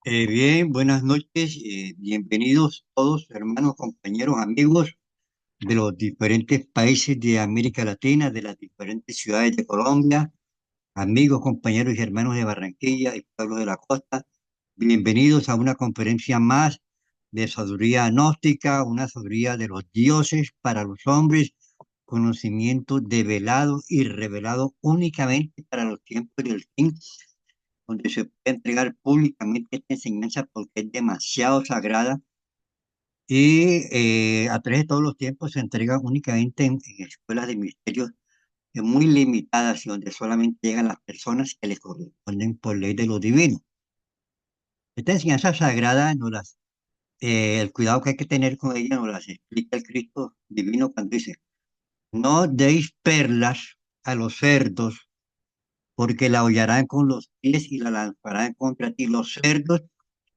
Bien, buenas noches, bienvenidos todos, hermanos, compañeros, amigos de los diferentes países de América Latina, de las diferentes ciudades de Colombia, amigos, compañeros y hermanos de Barranquilla y pueblos de la costa. Bienvenidos a una conferencia más de sabiduría gnóstica, una sabiduría de los dioses para los hombres, conocimiento develado y revelado únicamente para los tiempos del fin donde se puede entregar públicamente esta enseñanza porque es demasiado sagrada y a través de todos los tiempos se entrega únicamente en escuelas de misterios muy limitadas y donde solamente llegan las personas que les corresponden por ley de lo divino. Esta enseñanza sagrada, el cuidado que hay que tener con ella, nos las explica el Cristo divino cuando dice, no deis perlas a los cerdos porque la hollarán con los pies y la lanzarán contra ti. Los cerdos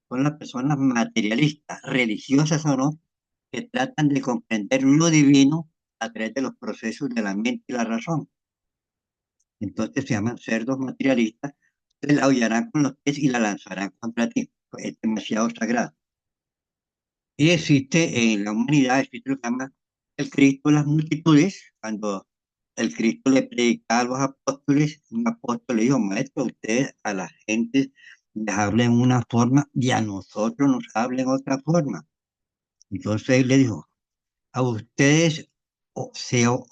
son las personas materialistas, religiosas o no, que tratan de comprender lo divino a través de los procesos de la mente y la razón. Entonces se llaman cerdos materialistas, se la hollarán con los pies y la lanzarán contra ti. Pues es demasiado sagrado. Y existe en la humanidad, existe lo que se llama el Cristo de las multitudes, cuando el Cristo le predicaba a los apóstoles, un apóstol le dijo, maestro, ustedes a la gente les hablen una forma y a nosotros nos hablen otra forma. Entonces él le dijo, a ustedes se os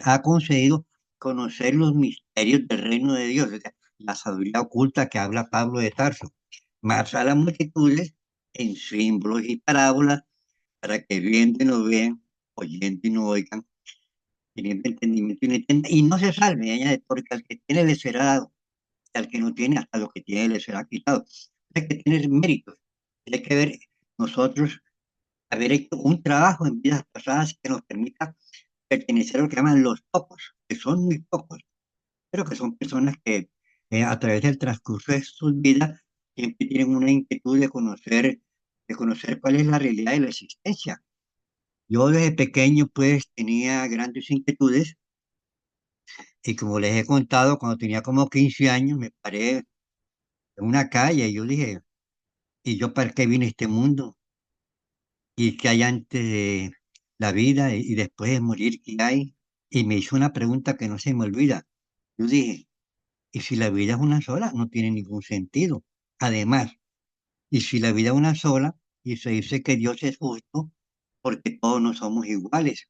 ha concedido conocer los misterios del reino de Dios, o sea, la sabiduría oculta que habla Pablo de Tarso, más a las multitudes en símbolos y parábolas para que viendo y no vean, oyendo y no oigan, teniendo entendimiento y no entiendan, y no se salven, añade, porque al que tiene le será dado, y al que no tiene, hasta lo que tiene le será quitado. Hay que tener méritos, hay que ver nosotros haber hecho un trabajo en vidas pasadas que nos permita pertenecer a lo que llaman los pocos, que son muy pocos, pero que son personas que a través del transcurso de sus vidas siempre tienen una inquietud de conocer cuál es la realidad de la existencia. Yo desde pequeño pues tenía grandes inquietudes y como les he contado, cuando tenía como 15 años me paré en una calle y yo dije, ¿y yo para qué vine a este mundo? ¿Y qué hay antes de la vida y después de morir qué hay? Y me hizo una pregunta que no se me olvida. Yo dije, ¿y si la vida es una sola? No tiene ningún sentido. Además, ¿y si la vida es una sola y se dice que Dios es justo porque todos no somos iguales?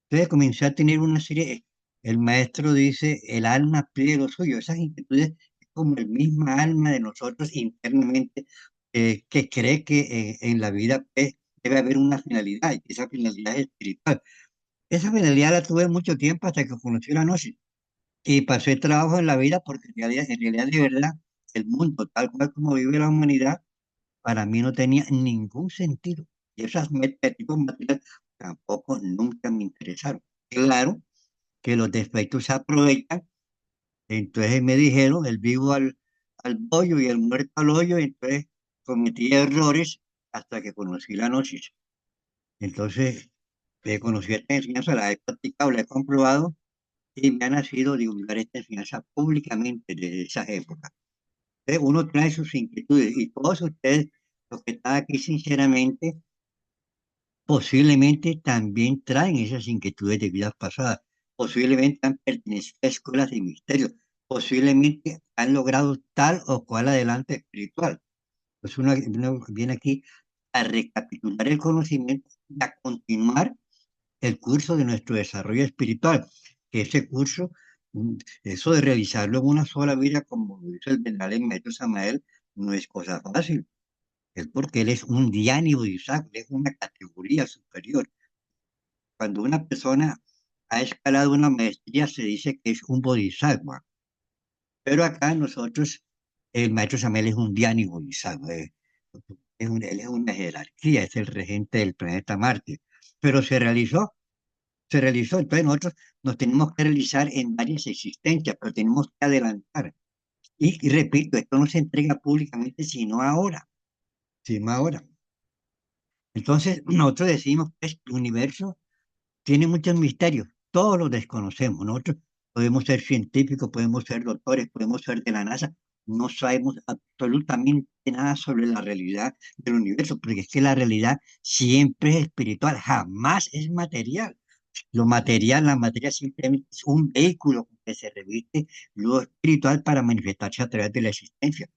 Entonces comencé a tener una serie, el maestro dice, el alma pide lo suyo, esas inquietudes es como el misma alma de nosotros internamente que cree que en la vida pues, debe haber una finalidad y que esa finalidad es espiritual. Esa finalidad la tuve mucho tiempo hasta que conocí la gnosis y pasé trabajo en la vida porque en realidad de verdad el mundo tal cual como vive la humanidad para mí no tenía ningún sentido y esas tipos materiales tampoco nunca me interesaron. Claro que los defectos se aprovechan, entonces me dijeron el vivo al pollo y el muerto al hoyo, entonces cometí errores hasta que conocí la gnosis. Entonces, conocí esta enseñanza, la he practicado, la he comprobado y me ha nacido divulgar esta enseñanza públicamente desde esas épocas. Entonces, uno trae sus inquietudes y todos ustedes, los que están aquí sinceramente, posiblemente también traen esas inquietudes de vidas pasadas, posiblemente han pertenecido a escuelas de misterio, posiblemente han logrado tal o cual adelante espiritual. Pues uno viene aquí a recapitular el conocimiento y a continuar el curso de nuestro desarrollo espiritual, que ese curso, eso de realizarlo en una sola vida, como lo dice el venerable maestro Samael, no es cosa fácil. Es porque él es un Dhyani Bodhisattva, es una categoría superior. Cuando una persona ha escalado una maestría, se dice que es un Bodhisattva. Pero acá nosotros, el maestro Samael es un Dhyani Bodhisattva. Él es una jerarquía, es el regente del planeta Marte. Pero se realizó. Entonces nosotros nos tenemos que realizar en varias existencias, pero tenemos que adelantar. Y repito, esto no se entrega públicamente sino ahora, sino ahora. Entonces nosotros decimos que el universo tiene muchos misterios, todos los desconocemos. Nosotros podemos ser científicos, podemos ser doctores, podemos ser de la NASA, no sabemos absolutamente nada sobre la realidad del universo, porque es que la realidad siempre es espiritual, jamás es material. Lo material, la materia simplemente es un vehículo que se reviste lo espiritual para manifestarse a través de la existencia.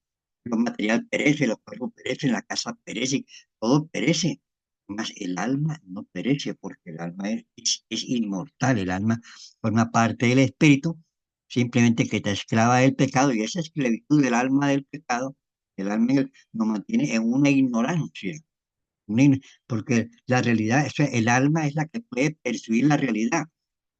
Lo material perece, los cuerpos perecen, la casa perece, todo perece. Mas el alma no perece porque el alma es inmortal, el alma forma parte del espíritu, simplemente que está esclava del pecado y esa esclavitud del alma del pecado, el alma nos mantiene en una ignorancia, porque la realidad, o sea, el alma es la que puede percibir la realidad,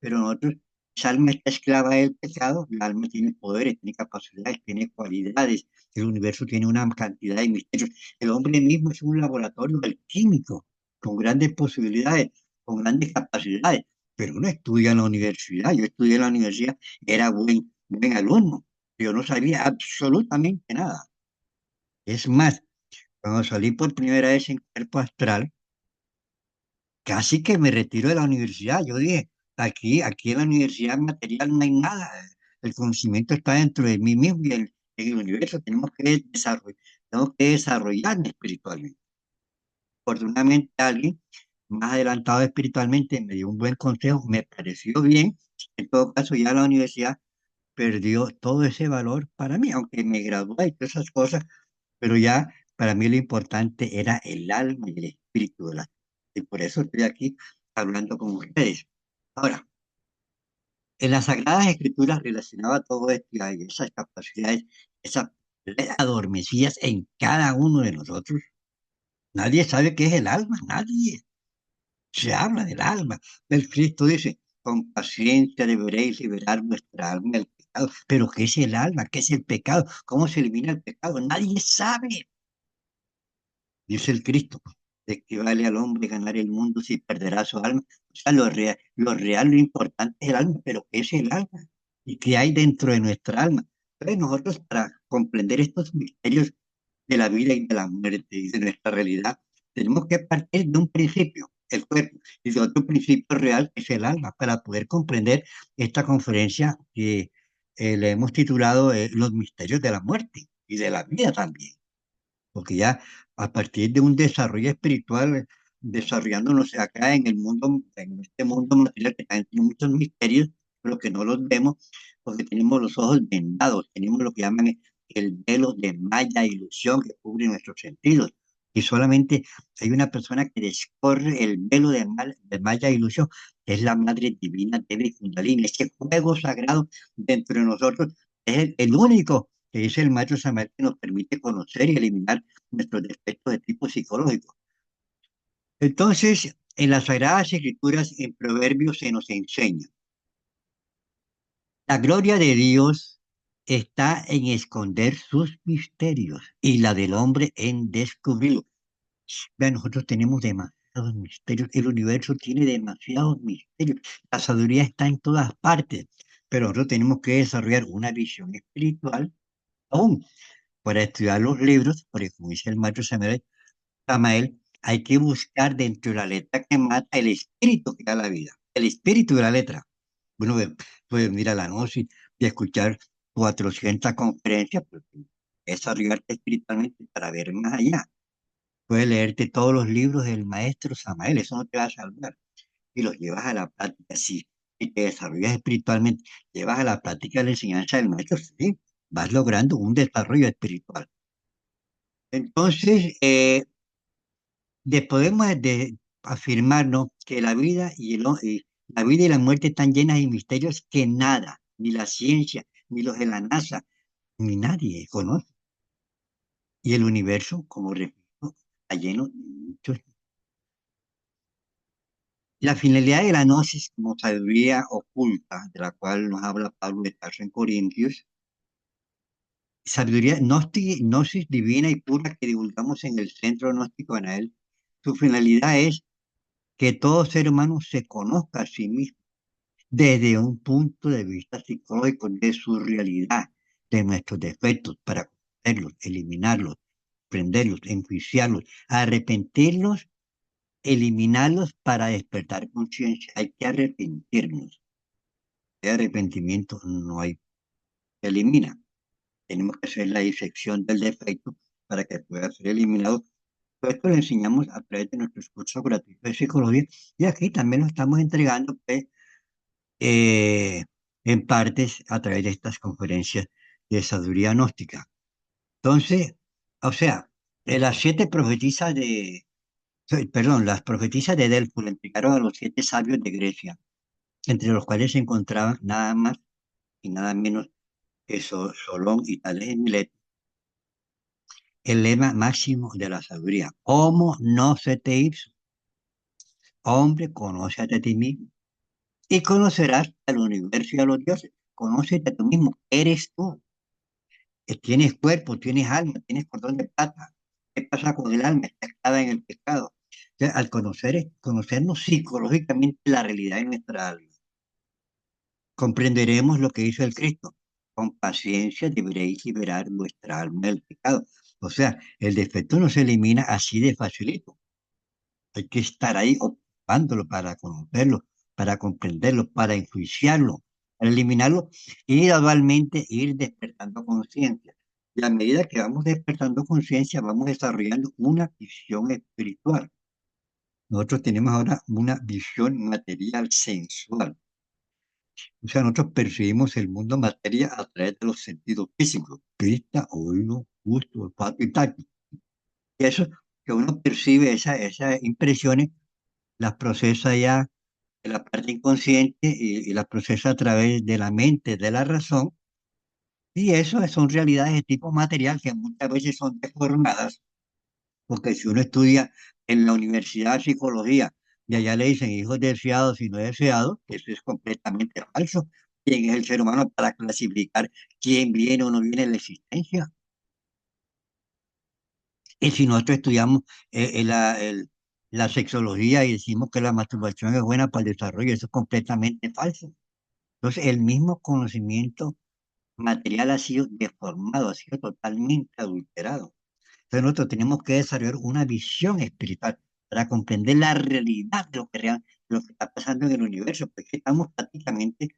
pero nosotros, esa alma está esclava del pecado, el alma tiene poderes, tiene capacidades, tiene cualidades, el universo tiene una cantidad de misterios, el hombre mismo es un laboratorio alquímico, con grandes posibilidades, con grandes capacidades, pero uno estudia en la universidad, yo estudié en la universidad, era buen alumno, yo no sabía absolutamente nada. Es más, cuando salí por primera vez en cuerpo astral, casi que me retiro de la universidad. Yo dije, aquí en la universidad material no hay nada. El conocimiento está dentro de mí mismo y en el universo. Tenemos que desarrollarnos espiritualmente. Afortunadamente, alguien más adelantado espiritualmente me dio un buen consejo, me pareció bien. En todo caso, ya la universidad perdió todo ese valor para mí, aunque me gradué y todas esas cosas, pero ya para mí lo importante era el alma y el espíritu de la. Y por eso estoy aquí hablando con ustedes. Ahora, en las Sagradas Escrituras relacionaba todo esto y hay esas capacidades, esas adormecidas en cada uno de nosotros. Nadie sabe qué es el alma, nadie. Se habla del alma. El Cristo dice, con paciencia deberéis liberar vuestra alma del pecado. Pero ¿qué es el alma? ¿Qué es el pecado? ¿Cómo se elimina el pecado? Nadie sabe. Dice el Cristo, ¿de qué vale al hombre ganar el mundo si perderá su alma? O sea, lo importante es el alma, pero ¿qué es el alma? ¿Y qué hay dentro de nuestra alma? Entonces nosotros para comprender estos misterios de la vida y de la muerte y de nuestra realidad, tenemos que partir de un principio, el cuerpo, y de otro principio real, que es el alma, para poder comprender esta conferencia que le hemos titulado Los misterios de la muerte y de la vida también, porque ya a partir de un desarrollo espiritual, desarrollándonos acá en el mundo, en este mundo material que también tiene muchos misterios, pero que no los vemos porque tenemos los ojos vendados, tenemos lo que llaman el velo de malla ilusión que cubre nuestros sentidos. Y solamente hay una persona que descorre el velo de malla ilusión, que es la Madre Divina Devi Kundalini, ese fuego sagrado dentro de nosotros, es el único que dice el Maestro Samuel que nos permite conocer y eliminar nuestros defectos de tipo psicológico. Entonces, en las Sagradas Escrituras, en Proverbios, se nos enseña, la gloria de Dios está en esconder sus misterios y la del hombre en descubrirlos. Vean, nosotros tenemos demasiados misterios, el universo tiene demasiados misterios, la sabiduría está en todas partes, pero nosotros tenemos que desarrollar una visión espiritual aún para estudiar los libros, porque como dice el maestro Samael, hay que buscar dentro de la letra que mata el espíritu que da la vida, el espíritu de la letra. Uno puede venir a la noche y escuchar 400 conferencias, pero desarrollarte espiritualmente para ver más allá. Puedes leerte todos los libros del maestro Samael, eso no te va a salvar. Y los llevas a la práctica, sí, y te desarrollas espiritualmente, llevas a la práctica la enseñanza del maestro, sí, vas logrando un desarrollo espiritual. Entonces, podemos afirmarnos que la vida y la muerte están llenas de misterios que nada, ni la ciencia, ni los de la NASA, ni nadie conoce. Y el universo, como repito, está lleno de muchos. La finalidad de la gnosis como sabiduría oculta, de la cual nos habla Pablo de Tarso en Corintios, sabiduría gnosis divina y pura que divulgamos en el Centro Gnóstico Anael, su finalidad es que todo ser humano se conozca a sí mismo desde un punto de vista psicológico de su realidad, de nuestros defectos, para conocerlos, eliminarlos, prenderlos, enjuiciarlos, arrepentirlos, eliminarlos para despertar conciencia. Hay que arrepentirnos. De arrepentimiento no hay, se elimina. tenemos que hacer la disección del defecto para que pueda ser eliminado. Todo esto lo enseñamos a través de nuestros cursos gratuitos de psicología y aquí también lo estamos entregando pues, eh, en partes a través de estas conferencias de sabiduría gnóstica. Entonces, o sea, las siete profetisas perdón, las profetisas de Delfos le entregaron a los siete sabios de Grecia, entre los cuales se encontraban nada más y nada menos que Solón y Tales de Mileto, el lema máximo de la sabiduría. Homo no se te ipso, hombre, conócete a ti mismo y conocerás al universo y a los dioses. Conócete a tú mismo, eres tú. Tienes cuerpo, tienes alma, tienes cordón de plata. ¿Qué pasa con el alma? Está esclava en el pecado. O sea, al conocernos psicológicamente la realidad de nuestra alma, comprenderemos lo que hizo el Cristo. Con paciencia deberéis liberar vuestra alma del pecado. O sea, el defecto no se elimina así de facilito. Hay que estar ahí ocupándolo para conocerlo, para comprenderlo, para enjuiciarlo, para eliminarlo y gradualmente ir despertando conciencia. Y a medida que vamos despertando conciencia, vamos desarrollando una visión espiritual. Nosotros tenemos ahora una visión material sensual. O sea, nosotros percibimos el mundo materia a través de los sentidos físicos, vista, oído, gusto, olfato y tacto. Y eso que uno percibe, esas impresiones, las procesa ya en la parte inconsciente y las procesa a través de la mente, de la razón. Y eso son realidades de tipo material que muchas veces son deformadas, porque si uno estudia en la universidad de psicología y allá le dicen hijos deseados y no deseados, eso es completamente falso. ¿Quién es el ser humano para clasificar quién viene o no viene en la existencia? Y si nosotros estudiamos la sexología y decimos que la masturbación es buena para el desarrollo, eso es completamente falso. Entonces, el mismo conocimiento material ha sido deformado, ha sido totalmente adulterado. Entonces, nosotros tenemos que desarrollar una visión espiritual para comprender la realidad de lo que está pasando en el universo, porque estamos prácticamente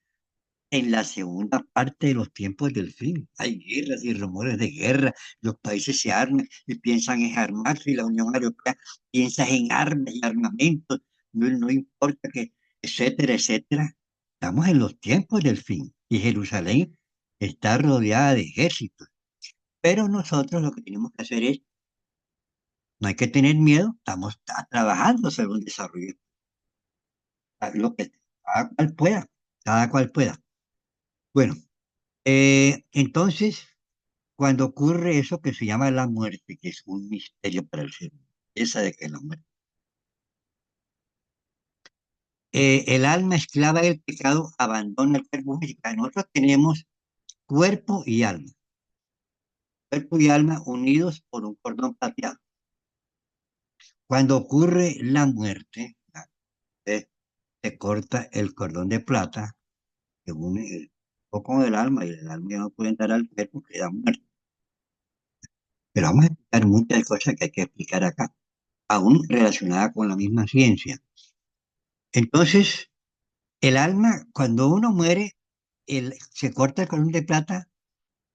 en la segunda parte de los tiempos del fin. Hay guerras y rumores de guerra, los países se arman y piensan en armarse, y la Unión Europea piensa en armas y armamentos, no importa que, etcétera, etcétera. Estamos en los tiempos del fin y Jerusalén está rodeada de ejércitos. Pero nosotros lo que tenemos que hacer es, no hay que tener miedo, estamos trabajando sobre un desarrollo, lo que cada cual pueda, cada cual pueda. Bueno, entonces, cuando ocurre eso que se llama la muerte, que es un misterio para el ser humano, esa de que la muerte, el alma esclava del pecado abandona el cuerpo físico. Nosotros tenemos cuerpo y alma unidos por un cordón plateado. Cuando ocurre la muerte, eh, se corta el cordón de plata que une el poco del alma y el alma ya no puede entrar al cuerpo, queda muerto. Pero vamos a explicar muchas cosas que hay que explicar acá, aún relacionadas con la misma ciencia. Entonces, el alma, cuando uno muere, se corta el cordón de plata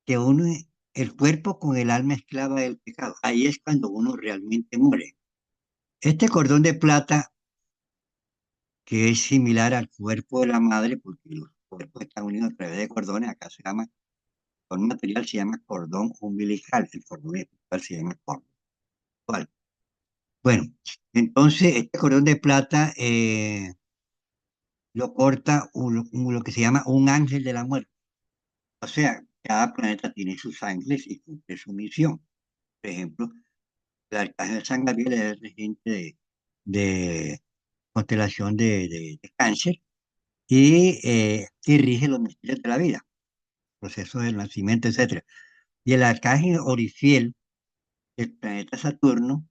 que une el cuerpo con el alma esclava del pecado. Ahí es cuando uno realmente muere. Este cordón de plata, que es similar al cuerpo de la madre, porque los cuerpos están unidos a través de cordones, acá se llama, con material se llama cordón umbilical, el cordón espiritual se llama cordón. ¿Cuál? Bueno, entonces este cordón de plata lo corta lo que se llama un ángel de la muerte. O sea, cada planeta tiene sus ángeles y cumple su misión. Por ejemplo, el arcángel San Gabriel es el regente de constelación de Cáncer y rige los misterios de la vida, procesos del nacimiento, etcétera. Y el arcángel Orifiel, el planeta Saturno,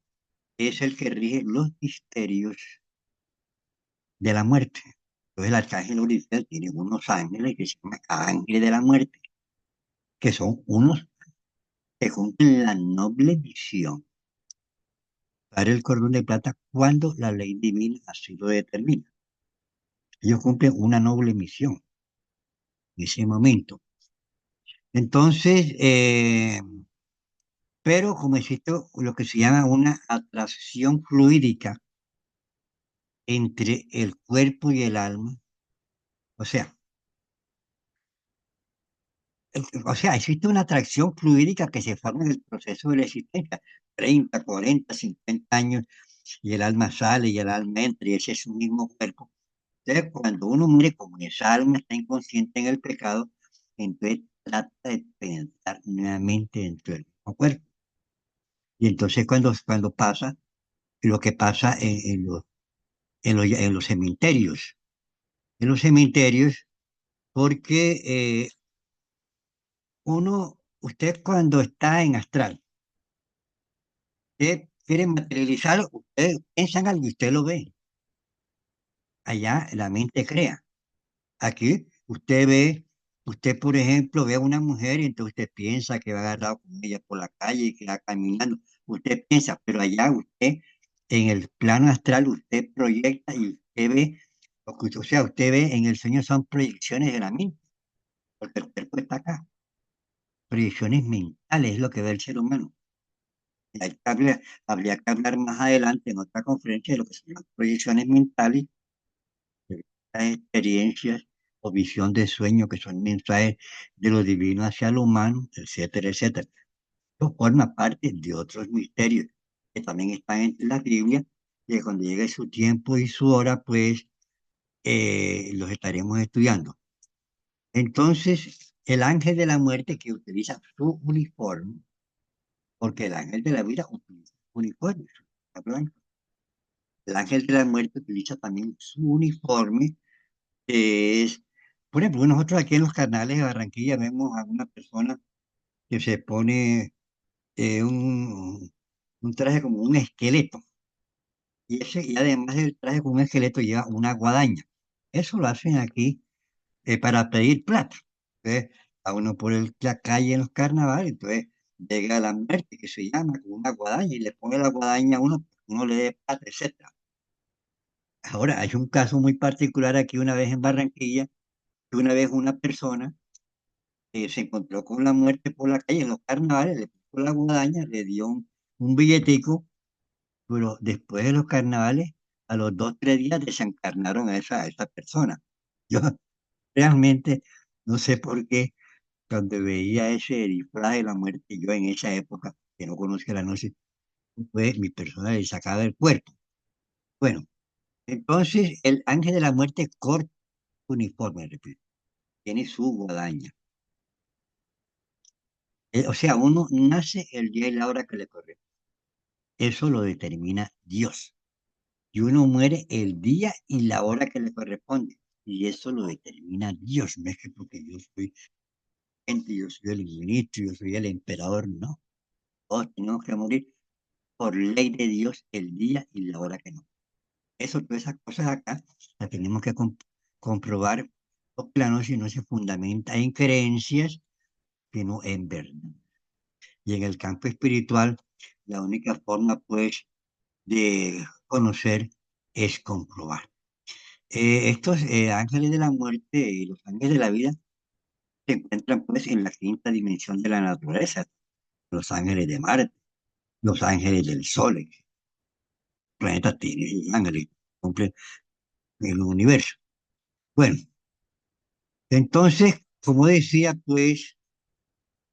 es el que rige los misterios de la muerte. Entonces el arcángel Orifiel tiene unos ángeles que se llaman ángeles de la muerte, que son unos que cumplen la noble misión para el cordón de plata cuando la ley divina así lo determina. Ellos cumplen una noble misión en ese momento. Entonces, pero como existe lo que se llama una atracción fluídica entre el cuerpo y el alma, o sea, existe una atracción fluídica que se forma en el proceso de la existencia, 30, 40, 50 años, y el alma sale y el alma entra, y ese es su mismo cuerpo. Entonces, cuando uno muere, como esa alma está inconsciente en el pecado, entonces trata de penetrar nuevamente dentro del mismo cuerpo. Y entonces cuando pasa, lo que pasa en los cementerios, porque usted cuando está en astral, usted quiere materializar, usted piensa en algo y usted lo ve. Allá la mente crea. Aquí usted por ejemplo ve a una mujer y entonces usted piensa que va agarrado con ella por la calle y que va caminando. Usted piensa, pero allá usted, en el plano astral, usted proyecta y usted ve, o sea, usted ve en el sueño son proyecciones de la mente, porque el cuerpo está acá. Proyecciones mentales es lo que ve el ser humano. Y habría que hablar más adelante en otra conferencia de lo que son las proyecciones mentales, de las experiencias o visión de sueño, que son mensajes de lo divino hacia lo humano, etcétera, etcétera. Esto forma parte de otros misterios que también están en la Biblia, y que cuando llegue su tiempo y su hora, pues los estaremos estudiando. Entonces, el ángel de la muerte que utiliza su uniforme, porque el ángel de la vida utiliza su uniforme, su capa blanca. El ángel de la muerte utiliza también su uniforme, que es, por ejemplo, nosotros aquí en los canales de Barranquilla vemos a una persona que se pone eh, un, un traje como un esqueleto, y además del traje con un esqueleto lleva una guadaña. Eso lo hacen aquí para pedir plata. Entonces, a uno por la calle en los carnavales, entonces llega la muerte que se llama con una guadaña y le pone la guadaña a uno, uno le dé plata, etcétera. Ahora, hay un caso muy particular aquí una vez en Barranquilla, que una vez una persona se encontró con la muerte por la calle en los carnavales, le puso la guadaña, le dio un billetico, pero después de los carnavales, a los 2, 3 días desencarnaron a esa persona. Yo realmente no sé por qué, cuando veía ese disfraz de la muerte, yo en esa época, que no conocía la noche, pues mi persona le sacaba el cuerpo. Bueno, entonces el ángel de la muerte corta su uniforme, repito, tiene su guadaña. O sea, uno nace el día y la hora que le corresponde. Eso lo determina Dios. Y uno muere el día y la hora que le corresponde. Y eso lo determina Dios. No es que porque yo soy gente, yo soy el ministro, yo soy el emperador. No. Todos tenemos que morir por ley de Dios el día y la hora que no. Eso, todas esas cosas acá las tenemos que comprobar. Los planos si no se fundamenta en creencias, sino en verdad. Y en el campo espiritual, la única forma, pues, de conocer es comprobar. Estos ángeles de la muerte y los ángeles de la vida se encuentran, pues, en la quinta dimensión de la naturaleza. Los ángeles de Marte, los ángeles del Sol. El planeta tiene ángeles, cumple el universo. Bueno, entonces, como decía, pues,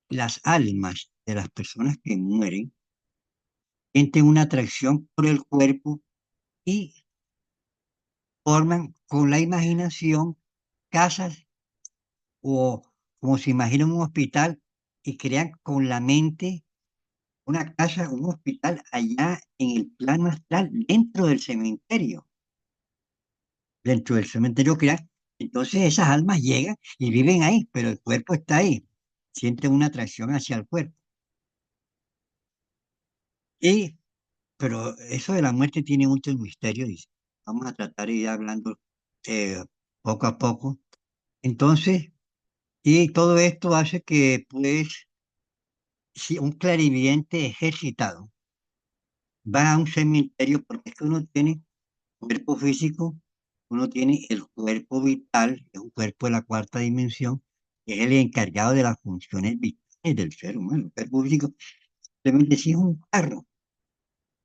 las almas de las personas que mueren sienten una atracción por el cuerpo y forman con la imaginación casas, o como se imaginan un hospital, y crean con la mente una casa, un hospital allá en el plano astral, dentro del cementerio crean. Entonces esas almas llegan y viven ahí, pero el cuerpo está ahí, sienten una atracción hacia el cuerpo. Y, pero eso de la muerte tiene muchos misterios, y vamos a tratar de ir hablando eh, poco a poco. Entonces, y todo esto hace que, pues, si un clarividente ejercitado va a un cementerio, porque es que uno tiene cuerpo físico, uno tiene el cuerpo vital, que es un cuerpo de la cuarta dimensión, que es el encargado de las funciones vitales del ser humano. El cuerpo físico simplemente sí es un carro,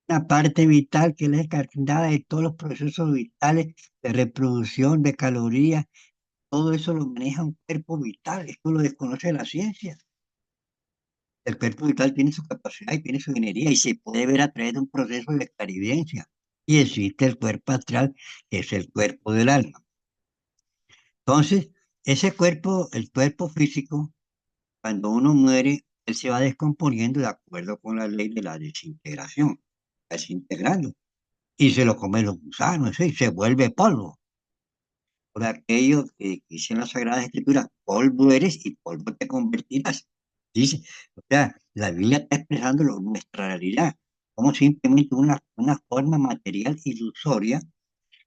una parte vital que es la encargada de todos los procesos vitales de reproducción, de calorías, todo eso lo maneja un cuerpo vital, esto lo desconoce la ciencia. El cuerpo vital tiene su capacidad y tiene su ingeniería y se puede ver a través de un proceso de clarividencia. Y existe el cuerpo astral, que es el cuerpo del alma. Entonces, ese cuerpo, el cuerpo físico, cuando uno muere, él se va descomponiendo de acuerdo con la ley de la desintegración, desintegrando, y se lo comen los gusanos, y se vuelve polvo. Por aquello que dice en las Sagradas Escrituras, polvo eres y polvo te convertirás. Dice, o sea, la Biblia está expresando nuestra realidad, como simplemente una forma material ilusoria,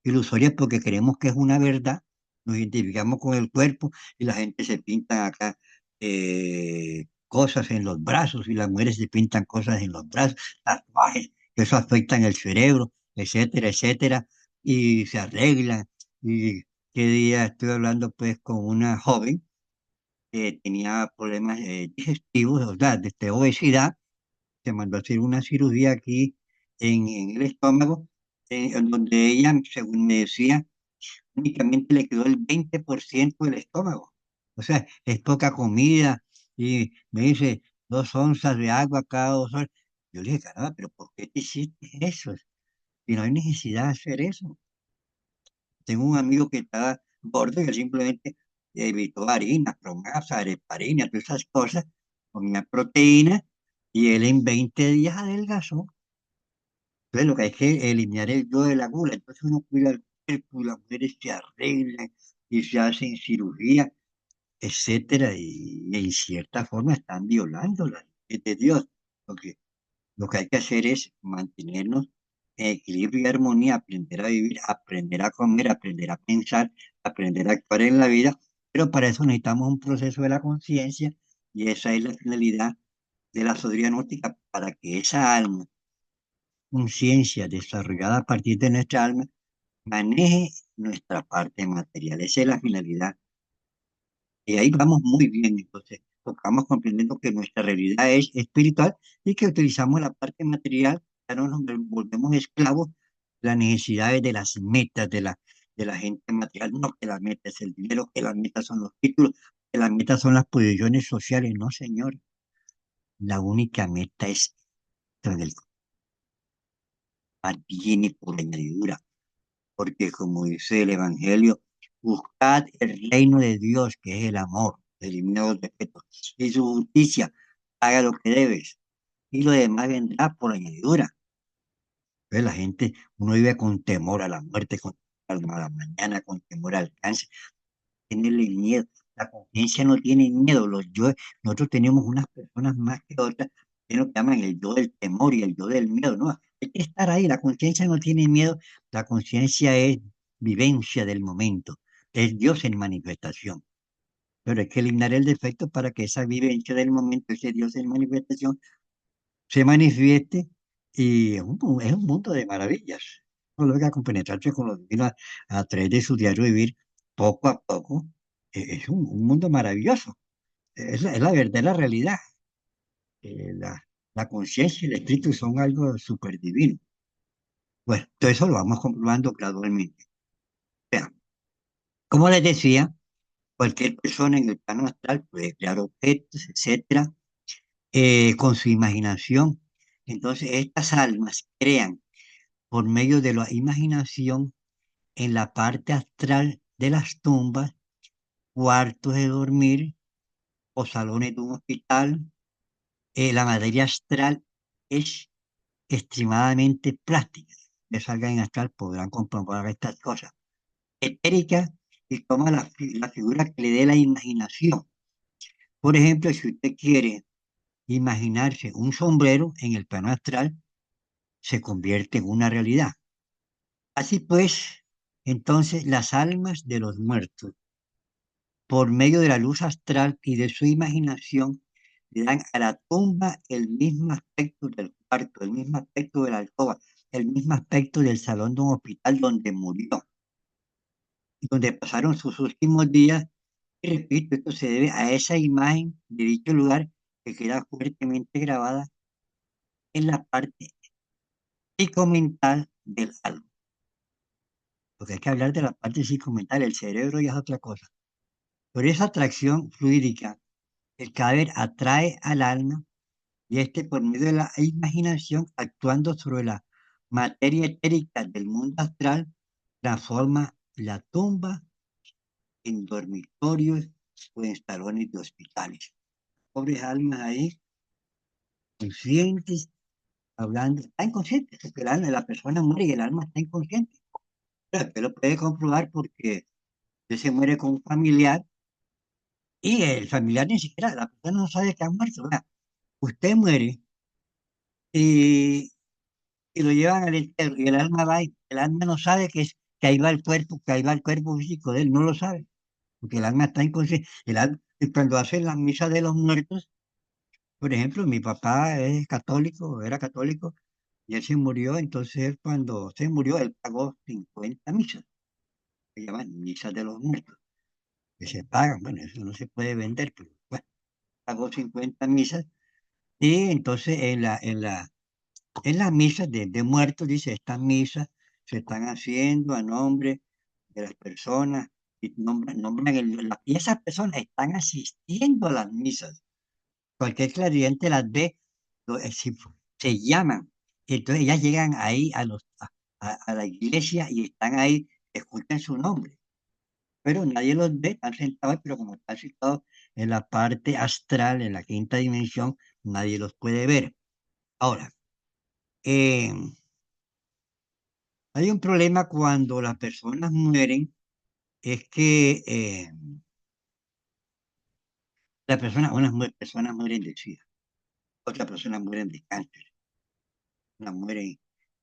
ilusoria porque creemos que es una verdad, nos identificamos con el cuerpo y la gente se pinta acá cosas en los brazos y las mujeres se pintan cosas en los brazos, tatuajes, que eso afecta en el cerebro, etcétera, etcétera, y se arreglan. Y qué día estoy hablando pues con una joven que tenía problemas digestivos, o sea, de obesidad, se mandó a hacer una cirugía aquí en el estómago, en donde ella, según me decía, únicamente le quedó el 20% del estómago. O sea, es poca comida. Y me dice, 2 onzas de agua cada 2 horas. Yo le dije, caramba, pero ¿por qué te hiciste eso? Y no hay necesidad de hacer eso. Tengo un amigo que está gordo y él simplemente evitó harina, promasa, areparina, todas esas cosas, comía proteína y él en 20 días adelgazó. Entonces lo que hay que eliminar el yo de la gula. Entonces uno cuida el cuerpo y las mujeres se arreglan y se hacen cirugía, etcétera, y en cierta forma están violando la ley de Dios. Porque lo que hay que hacer es mantenernos en equilibrio y armonía, aprender a vivir, aprender a comer, aprender a pensar, aprender a actuar en la vida, pero para eso necesitamos un proceso de la conciencia y esa es la finalidad de la sabiduría gnóstica, para que esa alma, conciencia desarrollada a partir de nuestra alma, maneje nuestra parte material. Esa es la finalidad. Y ahí vamos muy bien. Entonces, tocamos comprendiendo que nuestra realidad es espiritual y que utilizamos la parte material, ya no nos volvemos esclavos de las necesidades de las metas de la gente material. No que la meta es el dinero, que la meta son los títulos, que la meta son las posiciones sociales. No, señor. La única meta es en el viene por añadidura. Porque como dice el Evangelio, buscad el reino de Dios, que es el amor, elimina los defectos, y su justicia, haga lo que debes, y lo demás vendrá por añadidura. Entonces la gente, uno vive con temor a la muerte, con temor a la mañana, con temor al cáncer, tenerle miedo. La conciencia no tiene miedo, nosotros tenemos unas personas más que otras, que lo que llaman el yo del temor y el yo del miedo, ¿no? Hay que estar ahí, la conciencia no tiene miedo, la conciencia es vivencia del momento, es Dios en manifestación. Pero hay que eliminar el defecto para que esa vivencia del momento, ese Dios en manifestación, se manifieste y es un mundo de maravillas. Uno logra compenetrarse con los divinos a través de su diario vivir poco a poco. Es un mundo maravilloso. Es la verdad, la realidad. Eh, la, la conciencia y el espíritu son algo súper divino. Bueno, todo eso lo vamos comprobando gradualmente. Vean, como les decía, cualquier persona en el plano astral puede crear objetos, etcétera, con su imaginación. Entonces, estas almas crean por medio de la imaginación en la parte astral de las tumbas, cuartos de dormir o salones de un hospital. La materia astral es extremadamente plástica. Que salgan en astral podrán comprobar estas cosas. Etérica y toma la figura que le dé la imaginación. Por ejemplo, si usted quiere imaginarse un sombrero en el plano astral, se convierte en una realidad. Así pues, entonces las almas de los muertos, por medio de la luz astral y de su imaginación, le dan a la tumba el mismo aspecto del cuarto, el mismo aspecto de la alcoba, el mismo aspecto del salón de un hospital donde murió y donde pasaron sus últimos días Y repito, esto se debe a esa imagen de dicho lugar que queda fuertemente grabada en la parte psicomental del alma. Porque hay que hablar de la parte psicomental, el cerebro ya es otra cosa. Por esa atracción fluídica, el cadáver atrae al alma y este por medio de la imaginación, actuando sobre la materia etérica del mundo astral, transforma la tumba en dormitorios o en salones de hospitales. Pobres almas ahí, conscientes, hablando, están inconscientes, porque el alma de la persona muere y el alma está inconsciente. Pero usted lo puede comprobar porque usted se muere con un familiar y el familiar ni siquiera, la persona no sabe que ha muerto. O sea, usted muere y, y lo llevan al entierro y el alma va y el alma no sabe que ahí va el cuerpo, que ahí va el cuerpo físico de él, no lo sabe, porque el alma está inconsciente. Y cuando hacen las misas de los muertos, por ejemplo, mi papá es católico, era católico, y él se murió, entonces él cuando se murió, él pagó 50 misas, se llaman misas de los muertos, que se pagan, bueno, eso no se puede vender, pero bueno, pagó 50 misas, y entonces en las misas de muertos, dice, estas misas se están haciendo a nombre de las personas, y nombran y esas personas están asistiendo a las misas. Cualquier clarividente las ve, se llaman. Entonces ellas llegan ahí a la iglesia y están ahí, escuchan su nombre. Pero nadie los ve, están sentados, pero como están sentados en la parte astral, en la quinta dimensión, nadie los puede ver. Ahora, eh, hay un problema cuando las personas mueren, es que unas personas mueren de SIDA, otras personas mueren de cáncer, unas mueren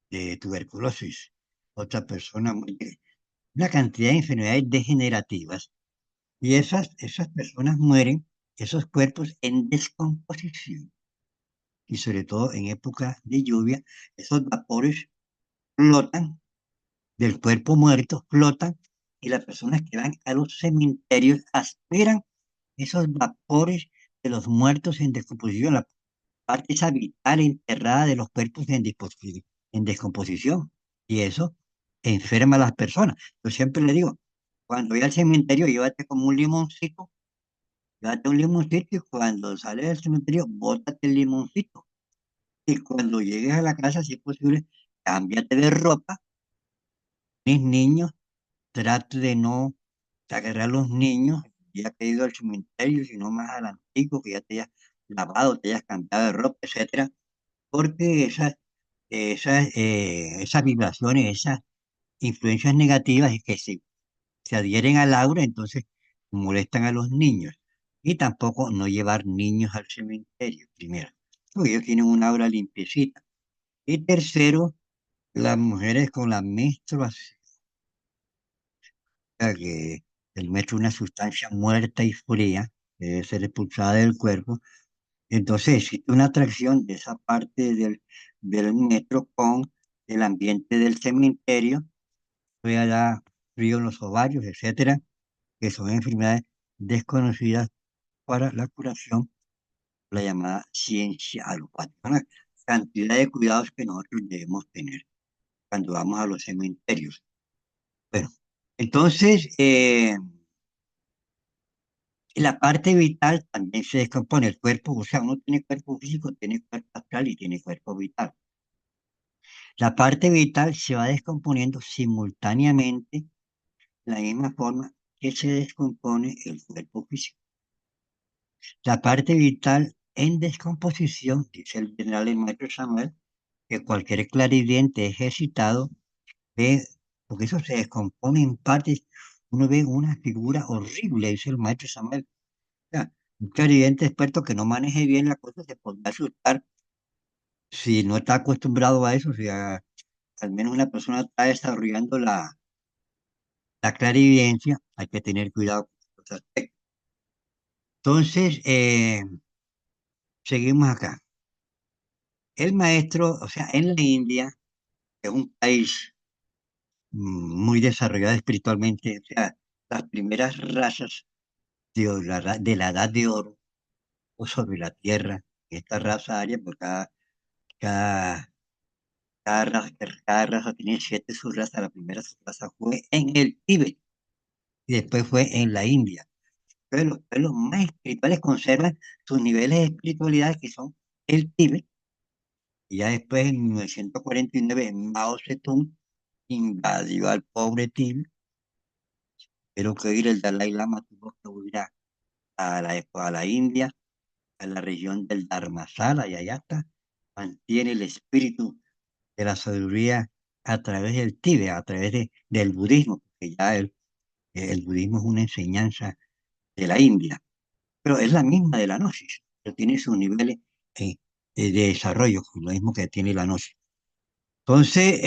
de tuberculosis, otras personas mueren de una cantidad de enfermedades degenerativas. Y esas personas mueren, esos cuerpos en descomposición. Y sobre todo en época de lluvia, esos vapores flotan del cuerpo muerto, flotan, y las personas que van a los cementerios aspiran esos vapores de los muertos en descomposición, la parte esa vital enterrada de los cuerpos en descomposición. Y eso enferma a las personas. Yo siempre le digo, cuando voy al cementerio, llévate un limoncito y cuando sales del cementerio, bótate el limoncito. Y cuando llegues a la casa, si es posible, cámbiate de ropa. Mis niños, trate de no agarrar a los niños, ya que he ido al cementerio, sino más al antiguo, que ya te hayas lavado, te hayas cambiado de ropa, etcétera, porque esas vibraciones, esas influencias negativas es que se adhieren al aura, entonces molestan a los niños. Y tampoco no llevar niños al cementerio, primero, porque ellos tienen una aura limpiecita. Y tercero, las mujeres con la menstruación, que el menstruo es una sustancia muerta y fría, que debe ser expulsada del cuerpo. Entonces existe una atracción de esa parte del metro con el ambiente del cementerio, puede dar frío en los ovarios, etcétera, que son enfermedades desconocidas para la curación, la llamada ciencia alopática. Una cantidad de cuidados que nosotros debemos tener cuando vamos a los cementerios. Bueno, entonces, la parte vital también se descompone. El cuerpo, o sea, uno tiene cuerpo físico, tiene cuerpo astral y tiene cuerpo vital. La parte vital se va descomponiendo simultáneamente de la misma forma que se descompone el cuerpo físico. La parte vital en descomposición, dice el general el maestro Samuel, que cualquier clarividente ejercitado ve, porque eso se descompone en partes, uno ve una figura horrible, dice el maestro Samuel. O sea, un clarividente experto que no maneje bien la cosa se podrá asustar si no está acostumbrado a eso, si al menos una persona está desarrollando la clarividencia, hay que tener cuidado con estos aspectos. Entonces, seguimos acá. El maestro, o sea, en la India, que es un país muy desarrollado espiritualmente, o sea, las primeras razas de la edad de oro o sobre la tierra. Esta raza aria, por cada, cada raza tiene siete subrazas. La primera subraza fue en el Tíbet y después fue en la India. Pero los pueblos más espirituales conservan sus niveles de espiritualidad que son el Tíbet. Y ya después, en 1949, Mao Zedong invadió al pobre Tíbet, pero que ir el Dalai Lama tuvo que huir a la India, a la región del Dharmasala, y allá está, mantiene el espíritu de la sabiduría a través del Tíbet, a través del budismo, porque ya el budismo es una enseñanza de la India, pero es la misma de la Gnosis, pero tiene sus niveles eh, de desarrollo, lo mismo que tiene la Gnosis. Entonces,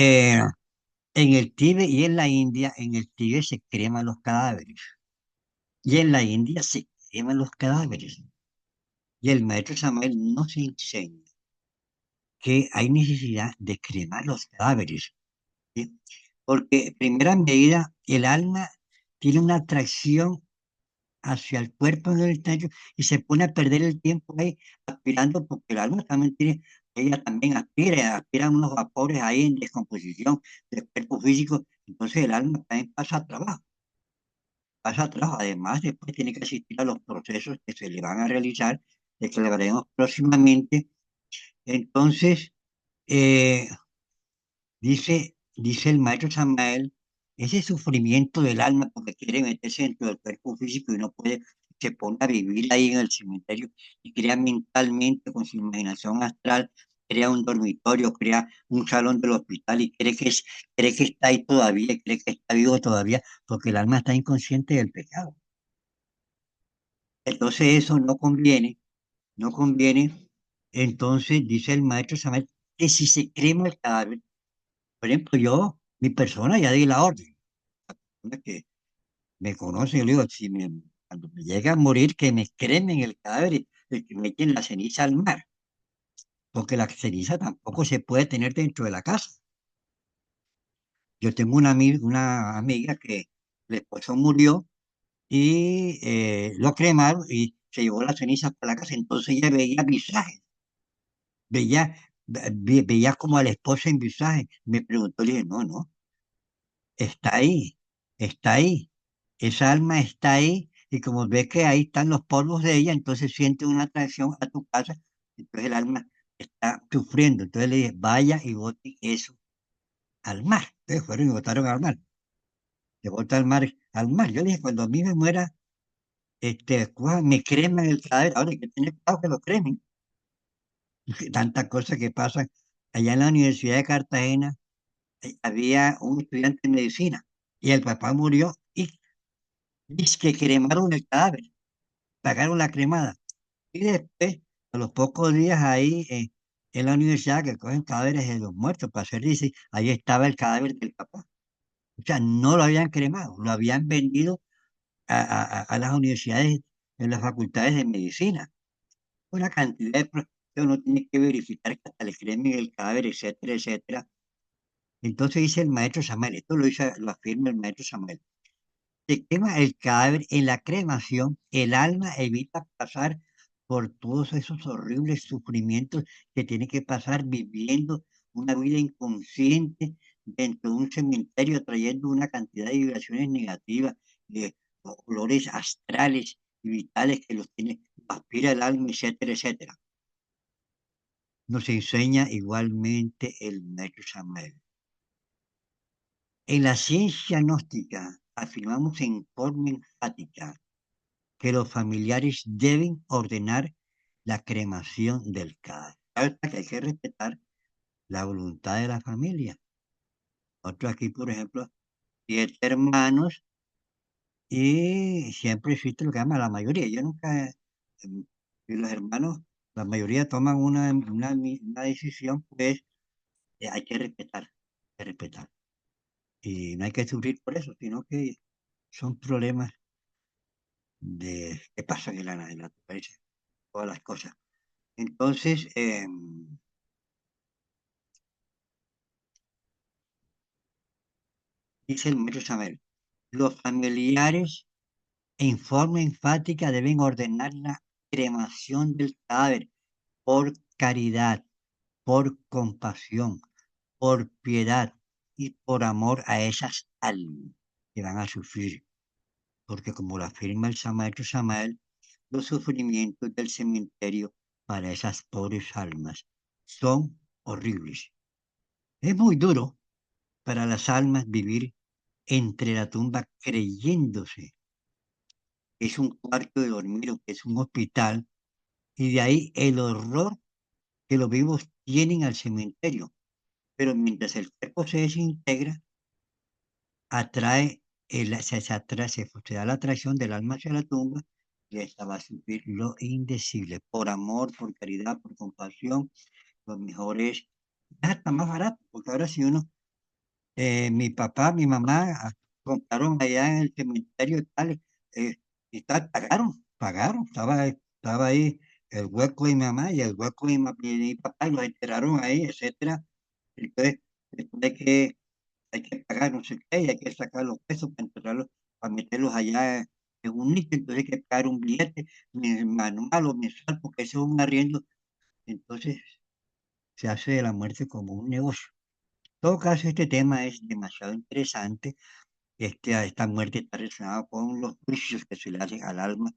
en el Tíbet y en la India, en el Tíbet se creman los cadáveres y en la India se queman los cadáveres. Y el maestro Samael nos enseña que hay necesidad de cremar los cadáveres, ¿sí? Porque, primera medida, el alma tiene una atracción hacia el cuerpo en el instante y se pone a perder el tiempo ahí aspirando, porque el alma también tiene, ella también aspira a unos vapores ahí en descomposición del cuerpo físico, entonces el alma también pasa a trabajo, además después tiene que asistir a los procesos que se le van a realizar, de que le veremos próximamente, entonces, eh, dice el maestro Samael, ese sufrimiento del alma porque quiere meterse dentro del cuerpo físico y no puede, se pone a vivir ahí en el cementerio y crea mentalmente con su imaginación astral, crea un dormitorio, crea un salón del hospital y cree que está ahí todavía, cree que está vivo todavía, porque el alma está inconsciente del pecado. Entonces eso no conviene, no conviene. Entonces dice el maestro Samael que si se crema el cadáver, por ejemplo, yo, mi persona, ya di la orden. Una que me conoce, yo le digo, cuando me llega a morir, que me cremen el cadáver y que me echen la ceniza al mar, porque la ceniza tampoco se puede tener dentro de la casa. Yo tengo una amiga que el esposo murió y lo cremaron y se llevó la ceniza para la casa, entonces ella veía visajes, veía como al esposo en visaje. Me preguntó, le dije, no, no. Está ahí, está ahí. Esa alma está ahí y como ve que ahí están los polvos de ella, entonces siente una atracción a tu casa, entonces el alma está sufriendo. Entonces le dije, vaya y bote eso al mar. Entonces fueron y botaron al mar. Le bota al mar. Yo le dije, cuando a mí me muera, me creman el cadáver, ahora hay que tener cuidado que lo cremen. Tantas cosas que pasan. Allá en la Universidad de Cartagena había un estudiante de medicina y el papá murió y dice que cremaron el cadáver, pagaron la cremada. Y después, a los pocos días ahí en la universidad que cogen cadáveres de los muertos para hacer dice, ahí estaba el cadáver del papá. O sea, no lo habían cremado, lo habían vendido a las universidades, en las facultades de medicina. Una cantidad de que uno tiene que verificar que hasta le cremen el cadáver, etcétera, etcétera. Entonces dice el maestro Samuel, esto lo afirma el maestro Samuel. Se quema el cadáver en la cremación, el alma evita pasar por todos esos horribles sufrimientos que tiene que pasar viviendo una vida inconsciente dentro de un cementerio, trayendo una cantidad de vibraciones negativas, de olores astrales y vitales que los tiene, aspira el alma, etcétera, etcétera. Nos enseña igualmente el maestro Samuel. En la ciencia gnóstica afirmamos en forma enfática que los familiares deben ordenar la cremación del cadáver. Claro está que hay que respetar la voluntad de la familia. Nosotros aquí, por ejemplo, 7 hermanos y siempre existe lo que llama la mayoría. Yo nunca, y los hermanos, la mayoría toman una decisión, pues hay que respetar, hay que respetar. Y no hay que sufrir por eso, sino que son problemas que pasan en la naturaleza, todas las cosas. Entonces, dice el maestro Samuel, los familiares en forma enfática deben ordenar la cremación del cadáver por caridad, por compasión, por piedad y por amor a esas almas que van a sufrir. Porque como lo afirma el Maestro Samael, los sufrimientos del cementerio para esas pobres almas son horribles. Es muy duro para las almas vivir entre la tumba creyéndose que es un cuarto de dormir o que es un hospital, y de ahí el horror que los vivos tienen al cementerio. Pero mientras el cuerpo se desintegra, atrae, se da la atracción del alma hacia la tumba y esta va a sufrir lo indecible, por amor, por caridad, por compasión. Lo mejor es hasta más barato, porque ahora si uno, mi papá, mi mamá compraron allá en el cementerio y tal, y tal, pagaron, estaba ahí el hueco de mi mamá y el hueco de mi papá, y los enteraron ahí, etcétera. Entonces, después de que hay que pagar no sé qué, y hay que sacar los pesos para enterrarlos, para meterlos allá en un nicho, entonces hay que pagar un billete manual o mensual, porque eso es un arriendo. Entonces se hace de la muerte como un negocio. En todo caso, este tema es demasiado interesante. Esta muerte está relacionada con los juicios que se le hacen al alma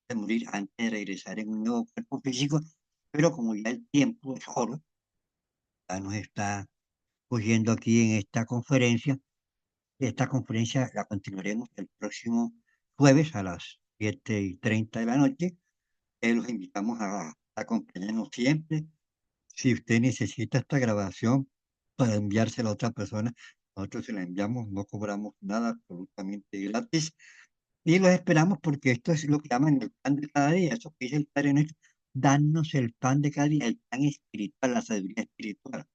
de morir antes de regresar en un nuevo cuerpo físico, pero como ya el tiempo es oro, ya nos está cogiendo aquí en esta conferencia. Esta conferencia la continuaremos el próximo jueves a las 7:30 de la noche. Los invitamos a acompañarnos siempre. Si usted necesita esta grabación para enviársela a otra persona, nosotros se la enviamos, no cobramos nada, absolutamente gratis. Y los esperamos porque esto es lo que llaman el pan de cada día. Eso que dice el Padre Nuestro, danos el pan de cada día, el pan espiritual, la sabiduría espiritual.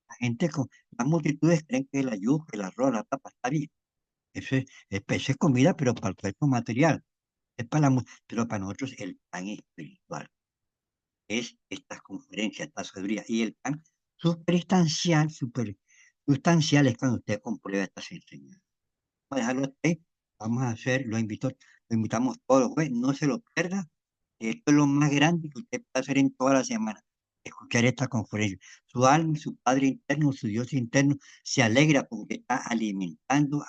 La gente con las multitudes creen que el ayuno, el arroz, la papa está bien. Eso es comida, pero para el cuerpo material. Es para pero para nosotros el pan espiritual es estas conferencias, esta sabiduría. Y el pan supersustancial es cuando usted comprueba estas enseñanzas. Vamos a dejarlo ahí. Vamos a hacer, lo invitamos todos los jueves, no se lo pierda. Esto es lo más grande que usted puede hacer en toda la semana. Escuchar esta conferencia. Su alma, su Padre interno, su Dios interno, se alegra porque está alimentando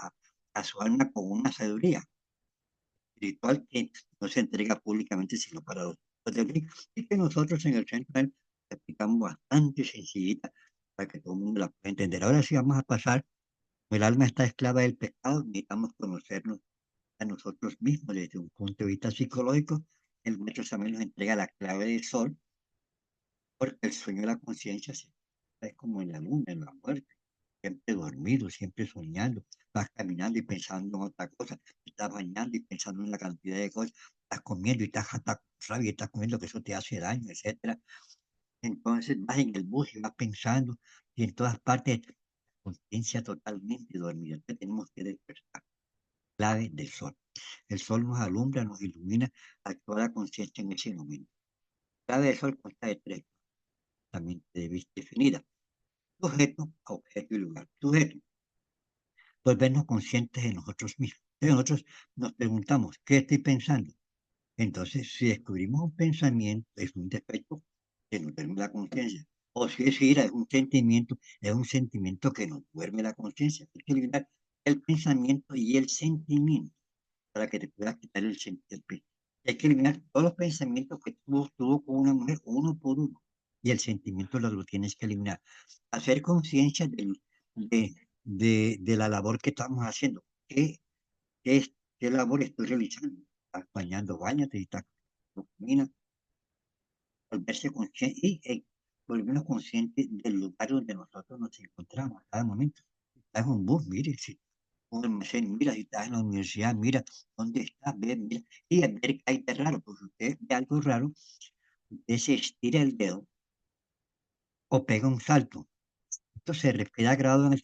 a su alma con una sabiduría espiritual que no se entrega públicamente, sino para los hijos de Dios, y que nosotros en el centro explicamos bastante sencillita para que todo el mundo la pueda entender. Ahora sí vamos a pasar, el alma está esclava del pecado, necesitamos conocernos a nosotros mismos desde un punto de vista psicológico. El maestro también nos entrega la clave del sol, porque el sueño de la conciencia es como en la luna, en la muerte, siempre dormido, siempre soñando, vas caminando y pensando en otra cosa, te estás bañando y pensando en la cantidad de cosas, estás comiendo y estás hasta con rabia y estás comiendo que eso te hace daño, etcétera. Entonces vas en el bus y vas pensando y en todas partes, conciencia totalmente dormida. Entonces tenemos que despertar. Clave del sol. El sol nos alumbra, nos ilumina, actúa la conciencia en ese momento. Clave del sol consta de tres, también definida. Sujeto, objeto y lugar. Sujeto, volvernos conscientes de nosotros mismos. Entonces nosotros nos preguntamos, ¿qué estoy pensando? Entonces, si descubrimos un pensamiento, es un defecto que nos duerme la conciencia. O si es ira, es un sentimiento que nos duerme la conciencia. Hay que eliminar el pensamiento y el sentimiento para que te puedas quitar el sentimiento. Hay que eliminar todos los pensamientos que tuvo con una mujer, uno por uno. Y el sentimiento lo tienes que eliminar. Hacer conciencia de la labor que estamos haciendo. ¿Qué, es, qué labor estoy realizando? ¿Estás bañando? Báñate. ¿Estás camina? Volverse consciente y volvernos conscientes del lugar donde nosotros nos encontramos a cada momento. Si estás en un bus, mire, si un almacén, mira, si estás en la universidad, mira dónde estás, ve, mira, y a ver qué hay de raro, porque usted ve algo raro, usted se estira el dedo o pega un salto. Esto se queda grabado en el